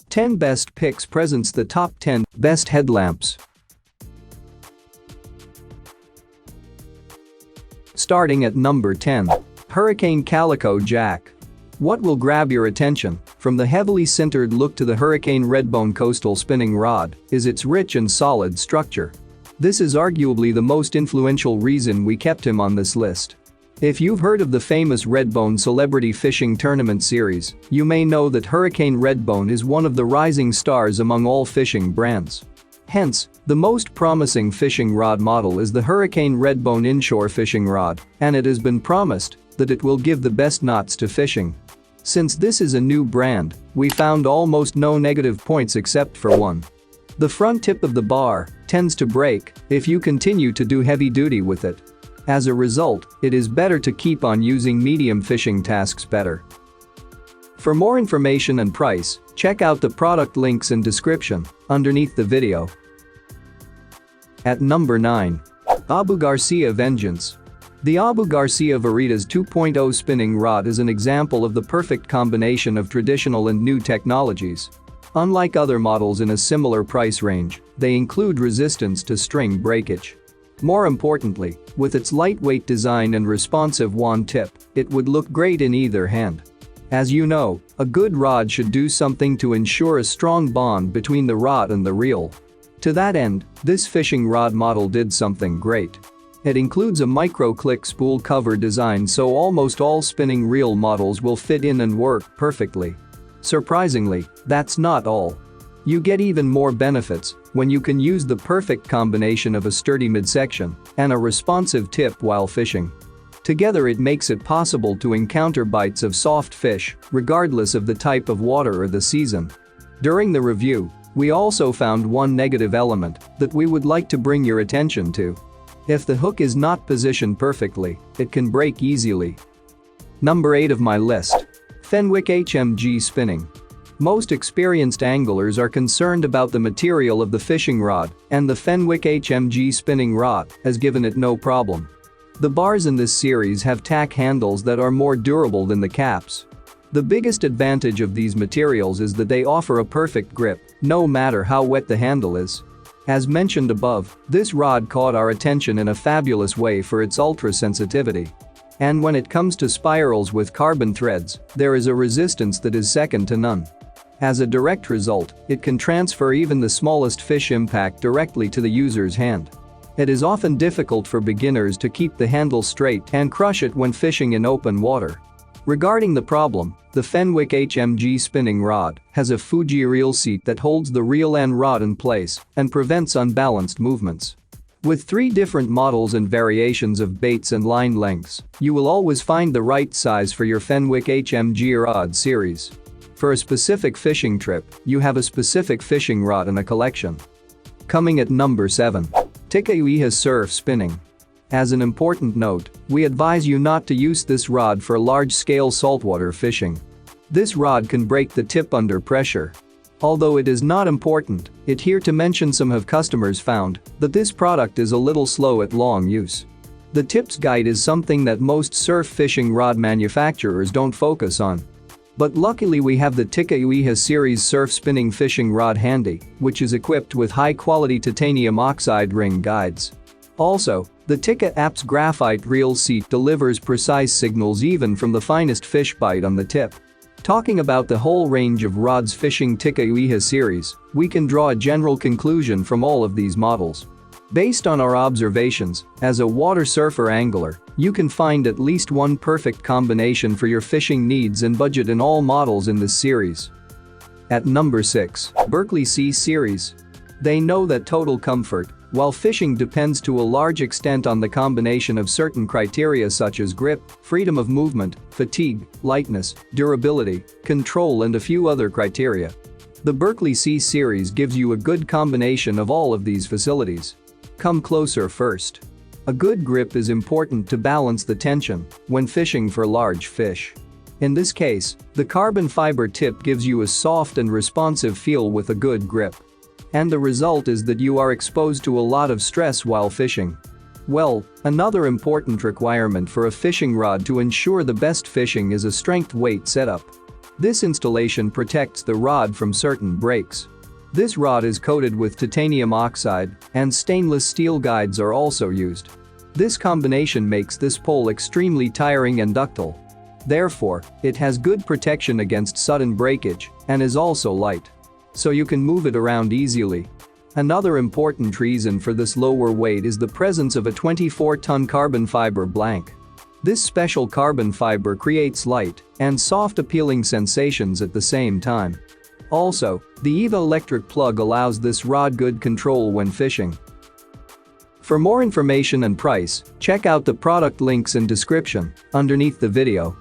Ten Best Picks presents the top 10 best headlamps. Starting at number 10. Hurricane Calico Jack. What will grab your attention, from the heavily sintered look to the Hurricane Redbone coastal spinning rod, is its rich and solid structure. This is arguably the most influential reason we kept him on this list. If you've heard of the famous Redbone Celebrity Fishing Tournament series, you may know that Hurricane Redbone is one of the rising stars among all fishing brands. Hence, the most promising fishing rod model is the Hurricane Redbone inshore fishing rod, and it has been promised that it will give the best knots to fishing. Since this is a new brand, we found almost no negative points except for one. The front tip of the bar tends to break if you continue to do heavy duty with it. As a result, it is better to keep on using medium fishing tasks better. For more information and price, check out the product links in description underneath the video. At number 9. Abu Garcia Vengeance. The Abu Garcia Veritas 2.0 spinning rod is an example of the perfect combination of traditional and new technologies. Unlike other models in a similar price range, they include resistance to string breakage. More importantly, with its lightweight design and responsive wand tip, it would look great in either hand. As you know, a good rod should do something to ensure a strong bond between the rod and the reel. To that end, this fishing rod model did something great. It includes a micro-click spool cover design so almost all spinning reel models will fit in and work perfectly. Surprisingly, that's not all. You get even more benefits when you can use the perfect combination of a sturdy midsection and a responsive tip while fishing. Together it makes it possible to encounter bites of soft fish, regardless of the type of water or the season. During the review, we also found one negative element that we would like to bring your attention to. If the hook is not positioned perfectly, it can break easily. Number 8 of my list. Fenwick HMG Spinning. Most experienced anglers are concerned about the material of the fishing rod, and the Fenwick HMG spinning rod has given it no problem. The bars in this series have tack handles that are more durable than the caps. The biggest advantage of these materials is that they offer a perfect grip, no matter how wet the handle is. As mentioned above, this rod caught our attention in a fabulous way for its ultra-sensitivity. And when it comes to spirals with carbon threads, there is a resistance that is second to none. As a direct result, it can transfer even the smallest fish impact directly to the user's hand. It is often difficult for beginners to keep the handle straight and crush it when fishing in open water. Regarding the problem, the Fenwick HMG spinning rod has a Fuji reel seat that holds the reel and rod in place and prevents unbalanced movements. With 3 different models and variations of baits and line lengths, you will always find the right size for your Fenwick HMG rod series. For a specific fishing trip, you have a specific fishing rod in a collection. Coming at number 7. Tikaya UHA Surf Spinning. As an important note, we advise you not to use this rod for large-scale saltwater fishing. This rod can break the tip under pressure. Although it is not important, it here to mention some have customers found that this product is a little slow at long use. The tips guide is something that most surf fishing rod manufacturers don't focus on. But luckily we have the Tikaya UHA Series surf spinning fishing rod handy, which is equipped with high-quality titanium oxide ring guides. Also, the Tikaya app's graphite reel seat delivers precise signals even from the finest fish bite on the tip. Talking about the whole range of rods fishing Tikaya UHA series, we can draw a general conclusion from all of these models. Based on our observations, as a water surfer angler, you can find at least one perfect combination for your fishing needs and budget in all models in this series. At number 6. Berkley C Series. They know that total comfort, while fishing depends to a large extent on the combination of certain criteria such as grip, freedom of movement, fatigue, lightness, durability, control and a few other criteria. The Berkley C Series gives you a good combination of all of these facilities. Come closer first. A good grip is important to balance the tension when fishing for large fish. In this case, the carbon fiber tip gives you a soft and responsive feel with a good grip. And the result is that you are exposed to a lot of stress while fishing. Well, another important requirement for a fishing rod to ensure the best fishing is a strength weight setup. This installation protects the rod from certain breaks. This rod is coated with titanium oxide, and stainless steel guides are also used. This combination makes this pole extremely tiring and ductile. Therefore, it has good protection against sudden breakage and is also light. So you can move it around easily. Another important reason for this lower weight is the presence of a 24-ton carbon fiber blank. This special carbon fiber creates light and soft appealing sensations at the same time. Also, the EVA electric plug allows this rod good control when fishing. For more information and price, check out the product links in description underneath the video.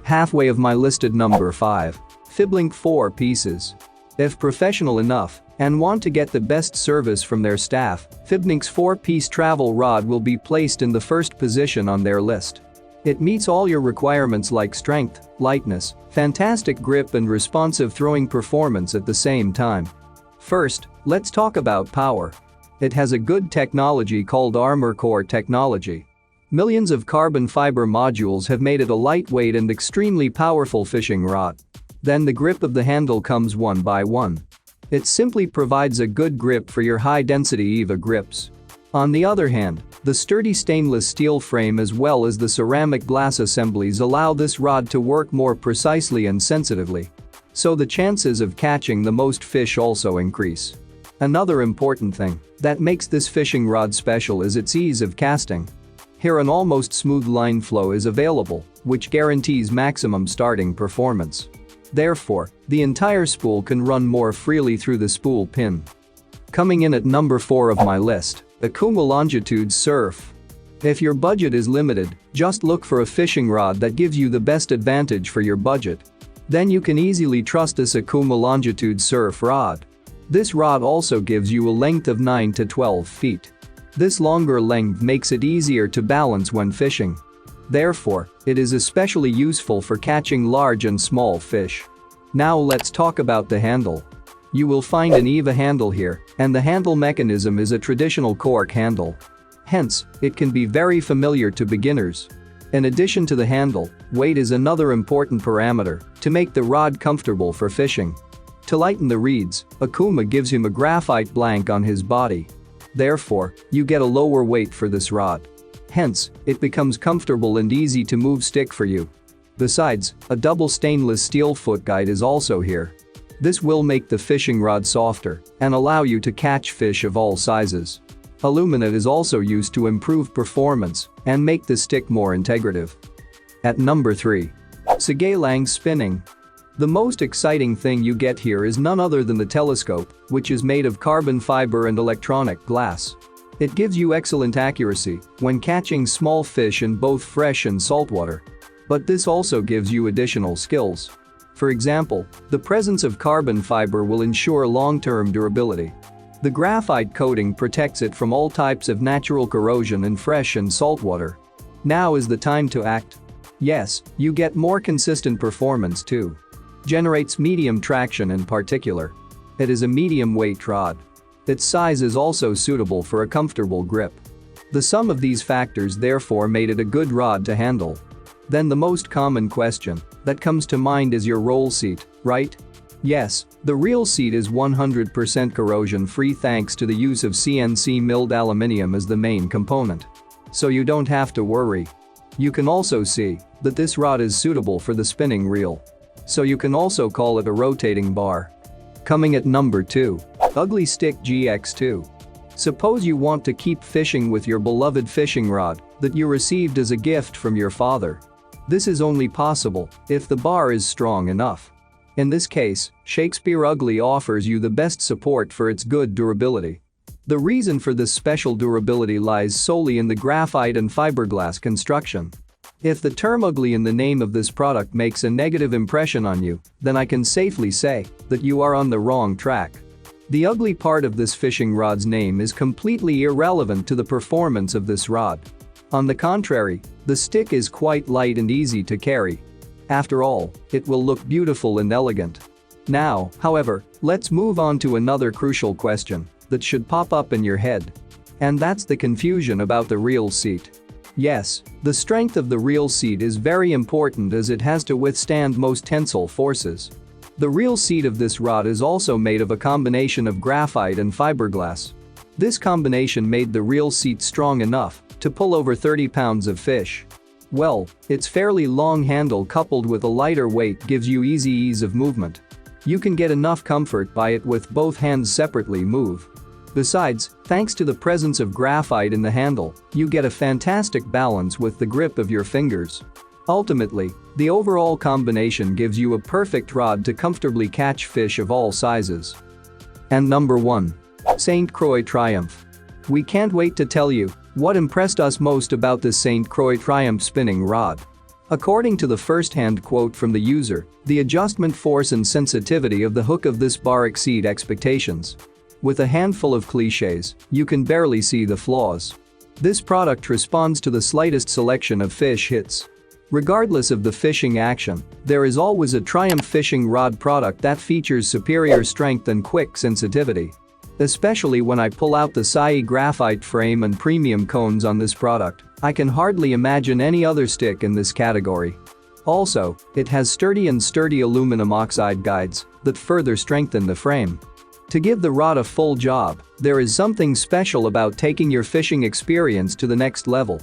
Halfway of my listed number 5. Fiblink 4 pieces. If professional enough and want to get the best service from their staff, Fiblink's 4-piece travel rod will be placed in the first position on their list. It meets all your requirements like strength, lightness, fantastic grip and responsive throwing performance at the same time. First, let's talk about power. It has a good technology called armor core technology. Millions of carbon fiber modules have made it a lightweight and extremely powerful fishing rod. Then the grip of the handle comes one by one. It simply provides a good grip for your high-density EVA grips. On the other hand, the sturdy stainless steel frame as well as the ceramic glass assemblies allow this rod to work more precisely and sensitively. So the chances of catching the most fish also increase. Another important thing that makes this fishing rod special is its ease of casting. Here an almost smooth line flow is available, which guarantees maximum starting performance. Therefore, the entire spool can run more freely through the spool pin. Coming in at number 4 of my list, Akuma Longitude Surf. If your budget is limited, just look for a fishing rod that gives you the best advantage for your budget. Then you can easily trust this Akuma Longitude Surf rod. This rod also gives you a length of 9 to 12 feet. This longer length makes it easier to balance when fishing. Therefore, it is especially useful for catching large and small fish. Now let's talk about the handle. You will find an EVA handle here, and the handle mechanism is a traditional cork handle. Hence, it can be very familiar to beginners. In addition to the handle, weight is another important parameter to make the rod comfortable for fishing. To lighten the reeds, Akuma gives him a graphite blank on his body. Therefore, you get a lower weight for this rod. Hence, it becomes comfortable and easy to move stick for you. Besides, a double stainless steel foot guide is also here. This will make the fishing rod softer and allow you to catch fish of all sizes. Aluminum is also used to improve performance and make the stick more integrative. At number 3. Sougayilang Spinning. The most exciting thing you get here is none other than the telescope, which is made of carbon fiber and electronic glass. It gives you excellent accuracy when catching small fish in both fresh and saltwater. But this also gives you additional skills. For example, the presence of carbon fiber will ensure long-term durability. The graphite coating protects it from all types of natural corrosion in fresh and saltwater. Now is the time to act. Yes, you get more consistent performance too. Generates medium traction in particular. It is a medium weight rod. Its size is also suitable for a comfortable grip. The sum of these factors therefore made it a good rod to handle. Then the most common question that comes to mind is your roll seat, right? Yes, the real seat is 100% corrosion-free thanks to the use of CNC milled aluminium as the main component. So you don't have to worry. You can also see that this rod is suitable for the spinning reel. So you can also call it a rotating bar. Coming at number 2. Ugly Stik GX2. Suppose you want to keep fishing with your beloved fishing rod that you received as a gift from your father. This is only possible if the bar is strong enough. In this case, Shakespeare Ugly offers you the best support for its good durability. The reason for this special durability lies solely in the graphite and fiberglass construction. If the term ugly in the name of this product makes a negative impression on you, then I can safely say that you are on the wrong track. The ugly part of this fishing rod's name is completely irrelevant to the performance of this rod. On the contrary, the stick is quite light and easy to carry. After all, it will look beautiful and elegant. Now, however, let's move on to another crucial question that should pop up in your head. And that's the confusion about the reel seat. Yes, the strength of the reel seat is very important as it has to withstand most tensile forces. The reel seat of this rod is also made of a combination of graphite and fiberglass. This combination made the reel seat strong enough to pull over 30 pounds of fish. Well, its fairly long handle coupled with a lighter weight gives you easy ease of movement. You can get enough comfort by it with both hands separately move. Besides, thanks to the presence of graphite in the handle, you get a fantastic balance with the grip of your fingers. Ultimately, the overall combination gives you a perfect rod to comfortably catch fish of all sizes. And number 1. St. Croix Triumph. We can't wait to tell you what impressed us most about this St. Croix Triumph spinning rod. According to the first-hand quote from the user, the adjustment force and sensitivity of the hook of this bar exceed expectations. With a handful of cliches, you can barely see the flaws. This product responds to the slightest selection of fish hits. Regardless of the fishing action, there is always a Triumph fishing rod product that features superior strength and quick sensitivity. Especially when I pull out the Sai graphite frame and premium cones on this product, I can hardly imagine any other stick in this category. Also, it has sturdy aluminum oxide guides that further strengthen the frame. To give the rod a full job, there is something special about taking your fishing experience to the next level.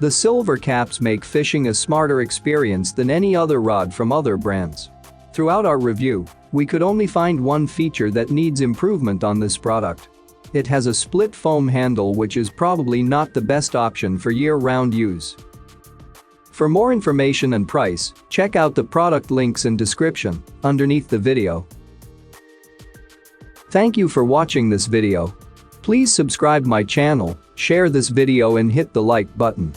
The silver caps make fishing a smarter experience than any other rod from other brands. Throughout our review, we could only find one feature that needs improvement on this product. It has a split foam handle, which is probably not the best option for year-round use. For more information and price, check out the product links in description underneath the video. Thank you for watching this video. Please subscribe my channel, share this video and hit the like button.